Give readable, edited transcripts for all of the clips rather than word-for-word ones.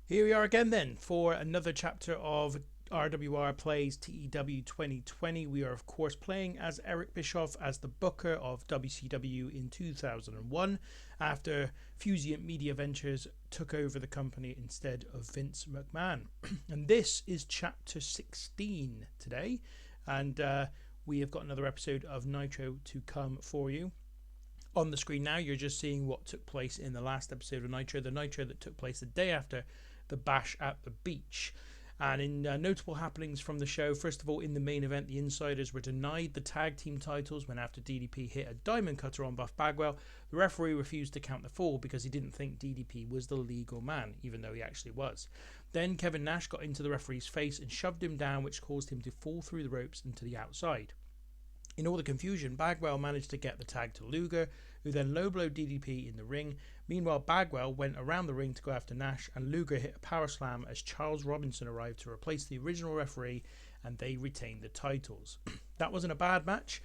Here we are again then for another chapter of RWR Plays TEW 2020. We are of course playing as Eric Bischoff as the Booker of WCW in 2001 after Fusient Media Ventures took over the company instead of Vince McMahon. And this is chapter 16 today, and we have got another episode of Nitro to come for you. On the screen now you're just seeing what took place in the last episode of Nitro, the Nitro that took place the day after the Bash at the Beach. And in notable happenings from the show, first of all, in the main event, the Insiders were denied the tag team titles when after DDP hit a diamond cutter on Buff Bagwell, the referee refused to count the fall because he didn't think DDP was the legal man, even though he actually was. Then Kevin Nash got into the referee's face and shoved him down, which caused him to fall through the ropes and to the outside. In all the confusion, Bagwell managed to get the tag to Luger, who then low-blowed DDP in the ring. Meanwhile, Bagwell went around the ring to go after Nash, and Luger hit a power slam as Charles Robinson arrived to replace the original referee, and they retained the titles. That wasn't a bad match,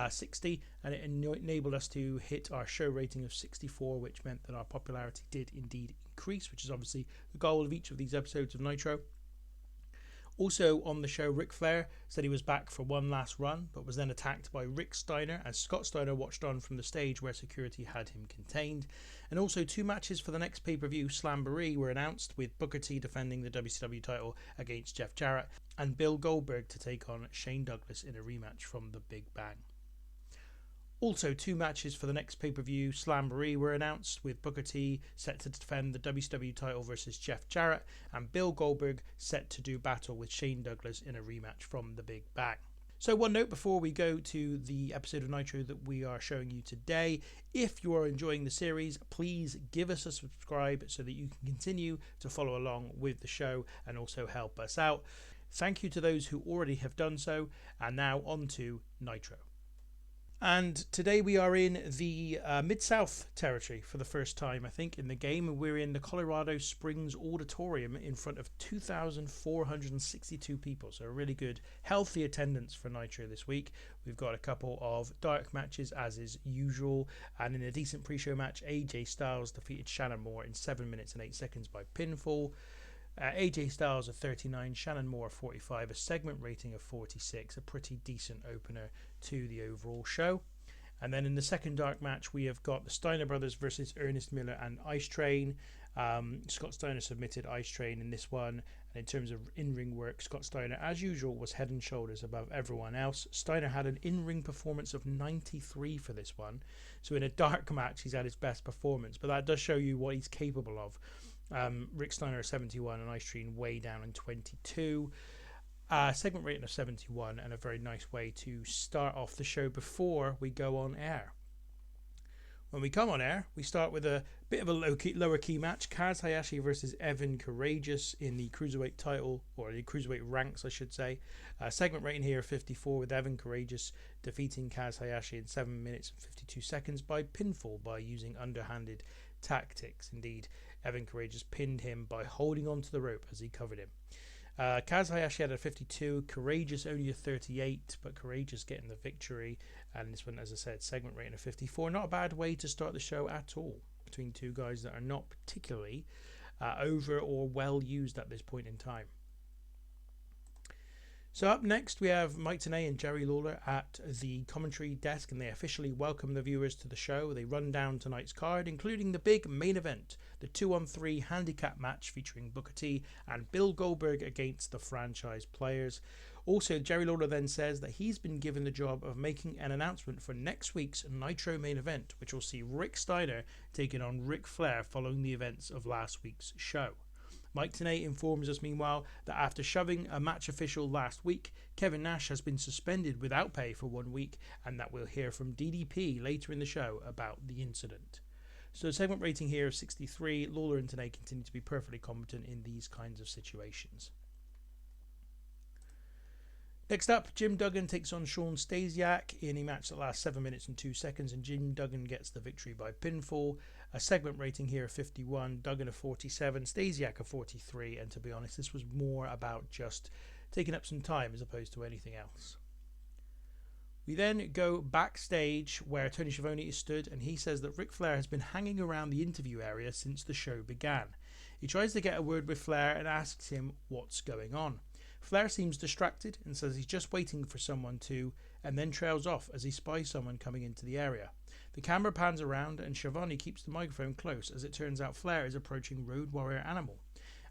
60, and it enabled us to hit our show rating of 64, which meant that our popularity did indeed increase, which is obviously the goal of each of these episodes of Nitro. Also on the show, Ric Flair said he was back for one last run, but was then attacked by Rick Steiner as Scott Steiner watched on from the stage where security had him contained. And also 2 matches for the next pay-per-view, Slamboree, were announced, with Booker T defending the WCW title against Jeff Jarrett and Bill Goldberg to take on Shane Douglas in a rematch from the Big Bang. Also, 2 matches for the next pay-per-view, Slamboree, were announced, with Booker T set to defend the WCW title versus Jeff Jarrett, and Bill Goldberg set to do battle with Shane Douglas in a rematch from the Big Bang. So one note before we go to the episode of Nitro that we are showing you today: if you are enjoying the series, please give us a subscribe so that you can continue to follow along with the show and also help us out. Thank you to those who already have done so, and now on to Nitro. And today we are in the Mid-South territory for the first time, I think, in the game. And we're in the Colorado Springs Auditorium in front of 2,462 people. So a really good, healthy attendance for Nitro this week. We've got a couple of dark matches, as is usual. And in a decent pre-show match, AJ Styles defeated Shannon Moore in 7 minutes and 8 seconds by pinfall. AJ Styles a 39, Shannon Moore a 45, a segment rating of 46, a pretty decent opener to the overall show. And then in the second dark match, we have got the Steiner brothers versus Ernest Miller and Ice Train. Scott Steiner submitted Ice Train in this one, and in terms of in-ring work, Scott Steiner, as usual, was head and shoulders above everyone else. Steiner had an in-ring performance of 93 for this one, so in a dark match, he's had his best performance, but that does show you what he's capable of. Rick Steiner at 71 and Ice Train way down in 22. Segment rating of 71, and a very nice way to start off the show before we go on air. When we come on air, we start with a bit of a lower key match. Kaz Hayashi versus Evan Courageous in the Cruiserweight title, or the Cruiserweight ranks I should say. Segment rating here 54, with Evan Courageous defeating Kaz Hayashi in 7 minutes and 52 seconds by pinfall by using underhanded tactics. Indeed, Evan Courageous pinned him by holding onto the rope as he covered him. Kaz Hayashi had a 52, Courageous only a 38, but Courageous getting the victory. And this one, as I said, segment rating of 54. Not a bad way to start the show at all, between 2 guys that are not particularly over or well used at this point in time. So up next we have Mike Tenay and Jerry Lawler at the commentary desk, and they officially welcome the viewers to the show. They run down tonight's card, including the big main event, the 2-on-3 handicap match featuring Booker T and Bill Goldberg against the franchise players. Also, Jerry Lawler then says that he's been given the job of making an announcement for next week's Nitro main event, which will see Rick Steiner taking on Ric Flair following the events of last week's show. Mike Tenay informs us, meanwhile, that after shoving a match official last week, Kevin Nash has been suspended without pay for 1 week, and that we'll hear from DDP later in the show about the incident. So segment rating here of 63, Lawler and Tenay continue to be perfectly competent in these kinds of situations. Next up, Jim Duggan takes on Sean Stasiak in a match that lasts 7 minutes and 2 seconds, and Jim Duggan gets the victory by pinfall. A segment rating here of 51, Duggan a 47, Stasiak a 43, and to be honest, this was more about just taking up some time as opposed to anything else. We then go backstage where Tony Schiavone is stood, and he says that Ric Flair has been hanging around the interview area since the show began. He tries to get a word with Flair and asks him what's going on. Flair seems distracted and says he's just waiting for someone to, and then trails off as he spies someone coming into the area. The camera pans around and Schiavone keeps the microphone close as it turns out Flair is approaching Road Warrior Animal.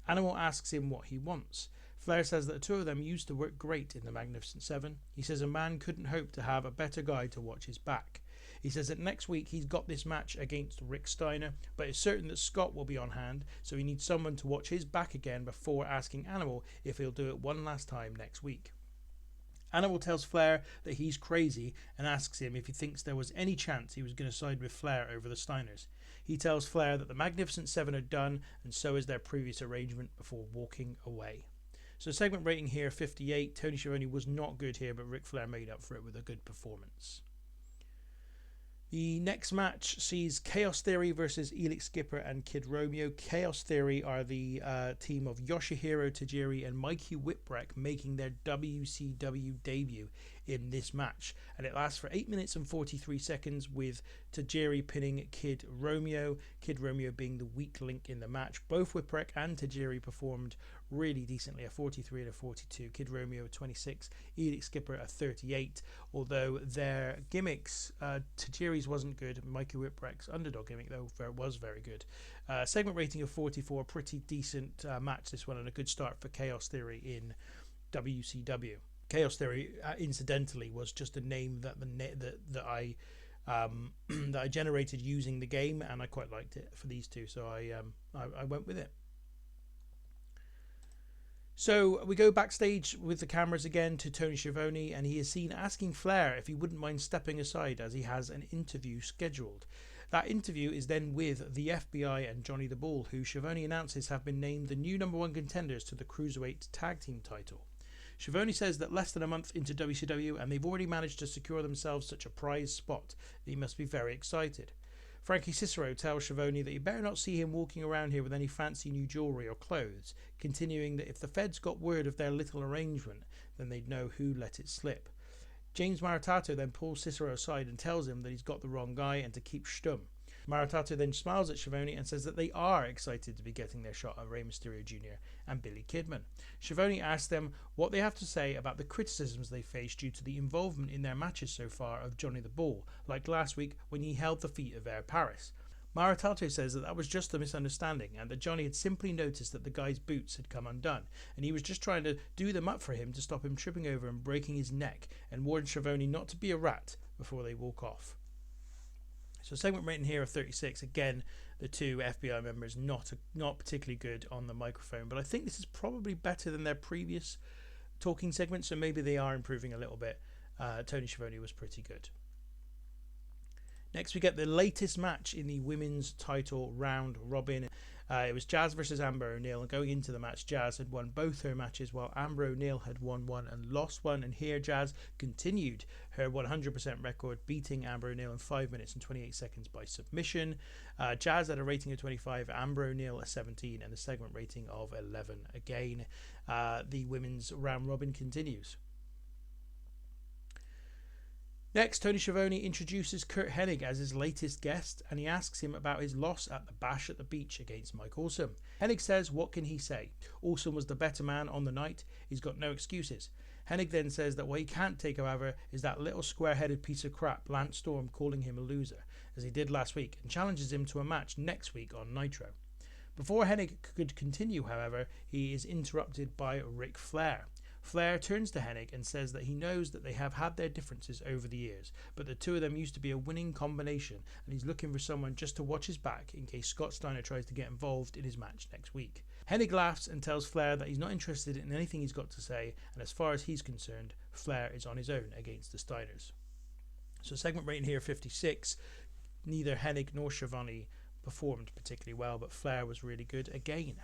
Animal asks him what he wants. Flair says that the two of them used to work great in the Magnificent Seven. He says a man couldn't hope to have a better guy to watch his back. He says that next week he's got this match against Rick Steiner, but it's certain that Scott will be on hand, so he needs someone to watch his back again before asking Animal if he'll do it one last time next week. Animal tells Flair that he's crazy and asks him if he thinks there was any chance he was going to side with Flair over the Steiners. He tells Flair that the Magnificent Seven are done and so is their previous arrangement before walking away. So segment rating here 58. Tony Schiavone was not good here, but Ric Flair made up for it with a good performance. The next match sees Chaos Theory versus Elix Skipper and Kid Romeo. Chaos Theory are the team of Yoshihiro Tajiri and Mikey Whipwreck making their WCW debut in this match. And it lasts for 8 minutes and 43 seconds with Tajiri pinning Kid Romeo being the weak link in the match. Both Whipwreck and Tajiri performed really decently, a 43 and a 42. Kid Romeo a 26, Elix Skipper a 38. Although their gimmicks, Tajiri's wasn't good. Mikey Whipwreck's underdog gimmick though was very good. Segment rating of 44, pretty decent match this one, and a good start for Chaos Theory in WCW. Chaos Theory, incidentally, was just a name that I that I generated using the game, and I quite liked it for these two, so I went with it. So we go backstage with the cameras again to Tony Schiavone, and he is seen asking Flair if he wouldn't mind stepping aside as he has an interview scheduled. That interview is then with the FBI and Johnny the Bull, who Schiavone announces have been named the new #1 contenders to the Cruiserweight Tag Team title. Schiavone says that less than a month into WCW and they've already managed to secure themselves such a prize spot that he must be very excited. Frankie Cicero tells Schiavone that you better not see him walking around here with any fancy new jewellery or clothes, continuing that if the feds got word of their little arrangement, then they'd know who let it slip. James Maritato then pulls Cicero aside and tells him that he's got the wrong guy and to keep stum. Maritato then smiles at Schiavone and says that they are excited to be getting their shot at Rey Mysterio Jr. and Billy Kidman. Schiavone asks them what they have to say about the criticisms they face due to the involvement in their matches so far of Johnny the Bull, like last week when he held the feet of Air Paris. Maritato says that was just a misunderstanding and that Johnny had simply noticed that the guy's boots had come undone and he was just trying to do them up for him to stop him tripping over and breaking his neck, and warns Schiavone not to be a rat before they walk off. So segment rating here of 36. Again, the two FBI members not particularly good on the microphone, but I think this is probably better than their previous talking segments, so maybe they are improving a little bit. Tony Schiavone was pretty good. Next we get the latest match in the women's title round robin. It was Jazz versus Amber O'Neil, and going into the match Jazz had won both her matches while Amber O'Neil had won one and lost one, and here Jazz continued her 100% record, beating Amber O'Neil in 5 minutes and 28 seconds by submission. Jazz had a rating of 25, Amber O'Neil a 17, and a segment rating of 11. Again, the women's round robin continues. Next, Tony Schiavone introduces Curt Hennig as his latest guest, and he asks him about his loss at the Bash at the Beach against Mike Awesome. Hennig says, what can he say? Awesome was the better man on the night. He's got no excuses. Hennig then says that what he can't take, however, is that little square-headed piece of crap Lance Storm calling him a loser, as he did last week, and challenges him to a match next week on Nitro. Before Hennig could continue, however, he is interrupted by Ric Flair. Flair turns to Hennig and says that he knows that they have had their differences over the years, but the two of them used to be a winning combination, and he's looking for someone just to watch his back in case Scott Steiner tries to get involved in his match next week. Hennig laughs and tells Flair that he's not interested in anything he's got to say, and as far as he's concerned, Flair is on his own against the Steiners. So segment rating here 56. Neither Hennig nor Schiavone performed particularly well, but Flair was really good again.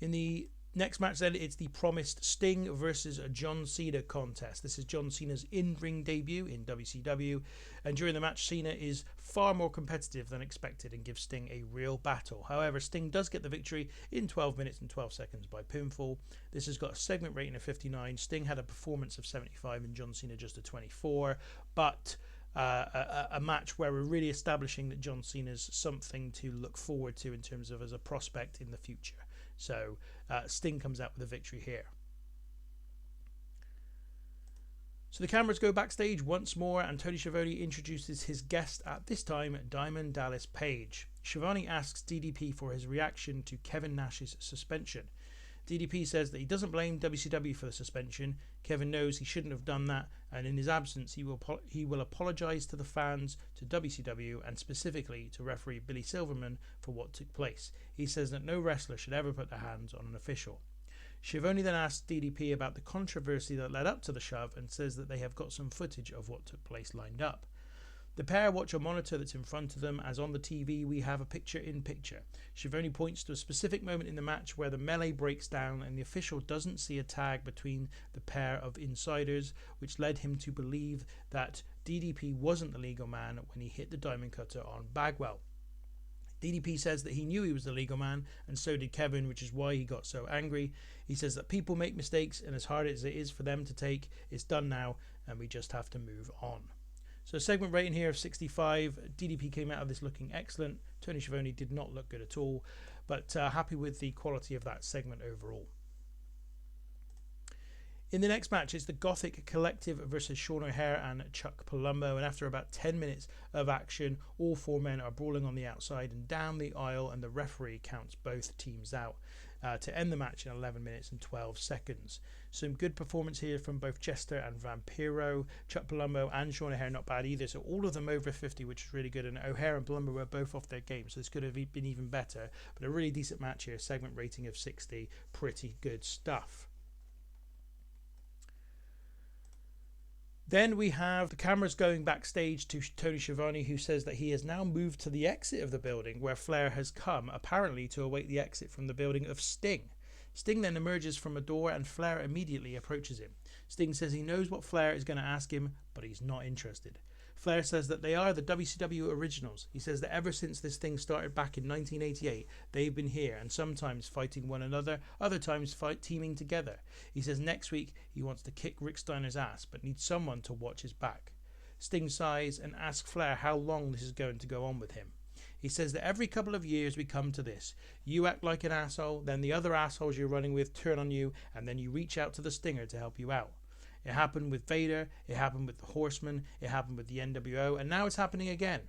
In the next match then, it's the promised Sting versus John Cena contest. This is John Cena's in-ring debut in WCW, and during the match Cena is far more competitive than expected and gives Sting a real battle. However, Sting does get the victory in 12 minutes and 12 seconds by pinfall. This has got a segment rating of 59. Sting had a performance of 75 and John Cena just a 24, but a match where we're really establishing that John Cena's something to look forward to in terms of as a prospect in the future. So Sting comes out with a victory here. So the cameras go backstage once more, and Tony Schiavone introduces his guest, at this time Diamond Dallas Page. Schiavone asks DDP for his reaction to Kevin Nash's suspension. DDP says that he doesn't blame WCW for the suspension. Kevin knows he shouldn't have done that, and in his absence he will apologise to the fans, to WCW, and specifically to referee Billy Silverman for what took place. He says that no wrestler should ever put their hands on an official. Schiavone then asks DDP about the controversy that led up to the shove and says that they have got some footage of what took place lined up. The pair watch a monitor that's in front of them, as on the TV we have a picture-in-picture. Schiavone points to a specific moment in the match where the melee breaks down and the official doesn't see a tag between the pair of insiders, which led him to believe that DDP wasn't the legal man when he hit the diamond cutter on Bagwell. DDP says that he knew he was the legal man, and so did Kevin, which is why he got so angry. He says that people make mistakes, and as hard as it is for them to take, it's done now, and we just have to move on. So segment rating here of 65. DDP came out of this looking excellent. Tony Schiavone did not look good at all, but happy with the quality of that segment overall. In the next match, it's the Gothic Collective versus Sean O'Haire and Chuck Palumbo, and after about 10 minutes of action, all four men are brawling on the outside and down the aisle, and the referee counts both teams out to end the match in 11 minutes and 12 seconds. Some good performance here from both Jester and Vampiro. Chuck Palumbo and Sean O'Haire not bad either, so all of them over 50, which is really good, and O'Haire and Palumbo were both off their game, so this could have been even better, but a really decent match here. Segment rating of 60, pretty good stuff. Then we have the cameras going backstage to Tony Schiavone, who says that he has now moved to the exit of the building where Flair has come, apparently to await the exit from the building of Sting. Sting then emerges from a door and Flair immediately approaches him. Sting says he knows what Flair is going to ask him, but he's not interested. Flair says that they are the WCW originals. He says that ever since this thing started back in 1988, they've been here, and sometimes fighting one another, other times teaming together. He says next week he wants to kick Rick Steiner's ass, but needs someone to watch his back. Sting sighs and asks Flair how long this is going to go on with him. He says that every couple of years we come to this. You act like an asshole, then the other assholes you're running with turn on you, and then you reach out to the Stinger to help you out. It happened with Vader, it happened with the Horsemen, it happened with the NWO, and now it's happening again.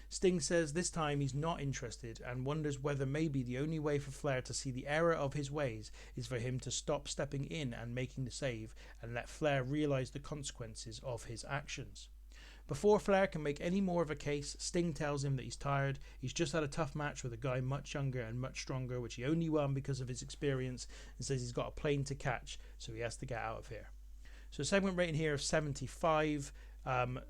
Sting says this time he's not interested and wonders whether maybe the only way for Flair to see the error of his ways is for him to stop stepping in and making the save and let Flair realise the consequences of his actions. Before Flair can make any more of a case, Sting tells him that he's tired. He's just had a tough match with a guy much younger and much stronger, which he only won because of his experience, and says he's got a plane to catch, so he has to get out of here. So segment rating here of 75.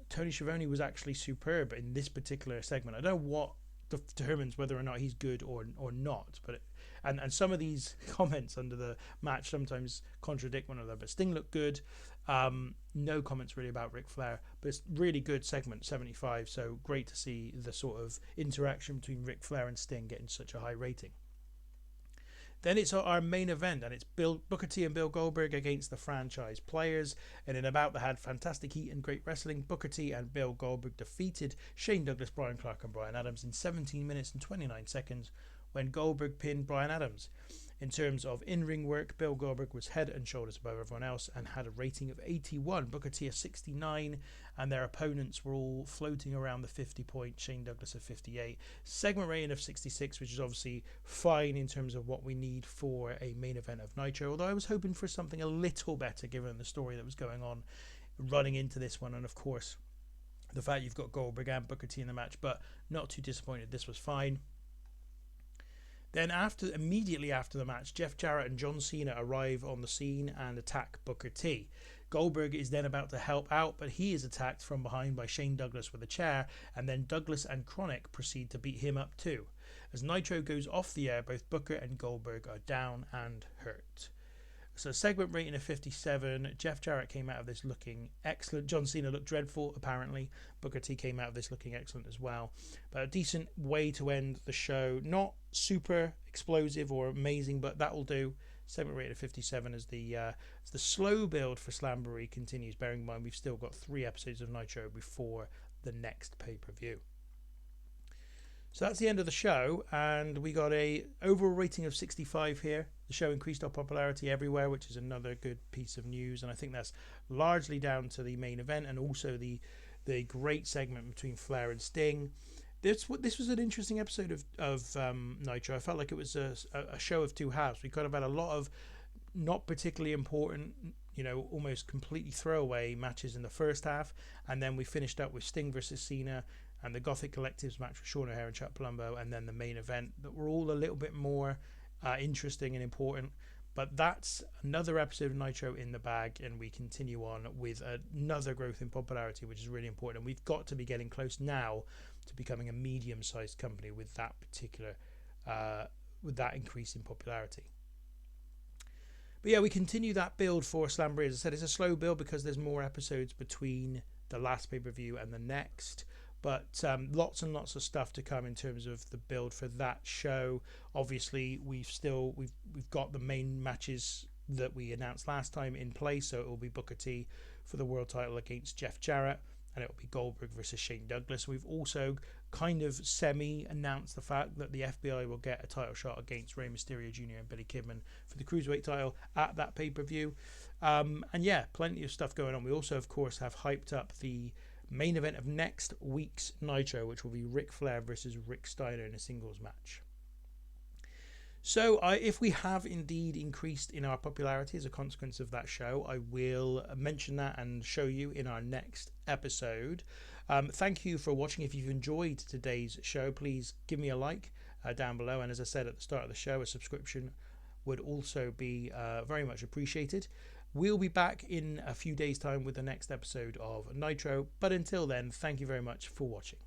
Tony Schiavone was actually superb in this particular segment. I don't know what determines whether or not he's good or not, but and some of these comments under the match sometimes contradict one another, but Sting looked good. No comments really about Ric Flair, but it's really good segment 75, so great to see the sort of interaction between Ric Flair and Sting getting such a high rating. Then it's our main event, and it's Booker T and Bill Goldberg against the franchise players. And in a bout that had fantastic heat and great wrestling, Booker T and Bill Goldberg defeated Shane Douglas, Brian Clark and Brian Adams in 17 minutes and 29 seconds when Goldberg pinned Brian Adams. In terms of in-ring work, Bill Goldberg was head and shoulders above everyone else and had a rating of 81, Booker T a 69, and their opponents were all floating around the 50 point, Shane Douglas a 58. Segment rating of 66, which is obviously fine in terms of what we need for a main event of Nitro, although I was hoping for something a little better given the story that was going on running into this one, and of course the fact you've got Goldberg and Booker T in the match, but not too disappointed. This was fine. Then immediately after the match, Jeff Jarrett and John Cena arrive on the scene and attack Booker T. Goldberg is then about to help out, but he is attacked from behind by Shane Douglas with a chair, and then Douglas and Kronik proceed to beat him up too. As Nitro goes off the air, both Booker and Goldberg are down and hurt. So segment rating of 57. Jeff Jarrett came out of this looking excellent. John Cena looked dreadful, apparently. Booker T came out of this looking excellent as well. But a decent way to end the show. Not super explosive or amazing, but that will do. Segment rating of 57 as the slow build for Slamboree continues. Bearing in mind we've still got 3 episodes of Nitro before the next pay-per-view. So that's the end of the show, and we got a overall rating of 65 here. The show increased our popularity everywhere, which is another good piece of news, and I think that's largely down to the main event and also the great segment between Flair and Sting. This was an interesting episode of Nitro. I felt like it was a show of two halves. We kind of had a lot of not particularly important, almost completely throwaway matches in the first half, and then we finished up with Sting versus Cena and the Gothic Collectives match with Sean O'Haire and Chuck Palumbo, and then the main event that were all a little bit more interesting and important. But that's another episode of Nitro in the bag, and we continue on with another growth in popularity, which is really important. And we've got to be getting close now to becoming a medium-sized company with that particular, with that increase in popularity. But yeah, we continue that build for Slamboree. As I said, it's a slow build because there's more episodes between the last pay-per-view and the next. But lots and lots of stuff to come in terms of the build for that show. Obviously, we've got the main matches that we announced last time in place. So it will be Booker T for the world title against Jeff Jarrett, and it will be Goldberg versus Shane Douglas. We've also kind of semi-announced the fact that the FBI will get a title shot against Rey Mysterio Jr. and Billy Kidman for the Cruiserweight title at that pay-per-view. And yeah, plenty of stuff going on. We also, of course, have hyped up the main event of next week's Nitro, which will be Ric Flair versus Rick Steiner in a singles match. So if we have indeed increased in our popularity as a consequence of that show, I will mention that and show you in our next episode. Thank you for watching. If you've enjoyed today's show, please give me a like down below, and as I said at the start of the show, a subscription would also be very much appreciated. We'll be back in a few days' time with the next episode of Nitro, but until then, thank you very much for watching.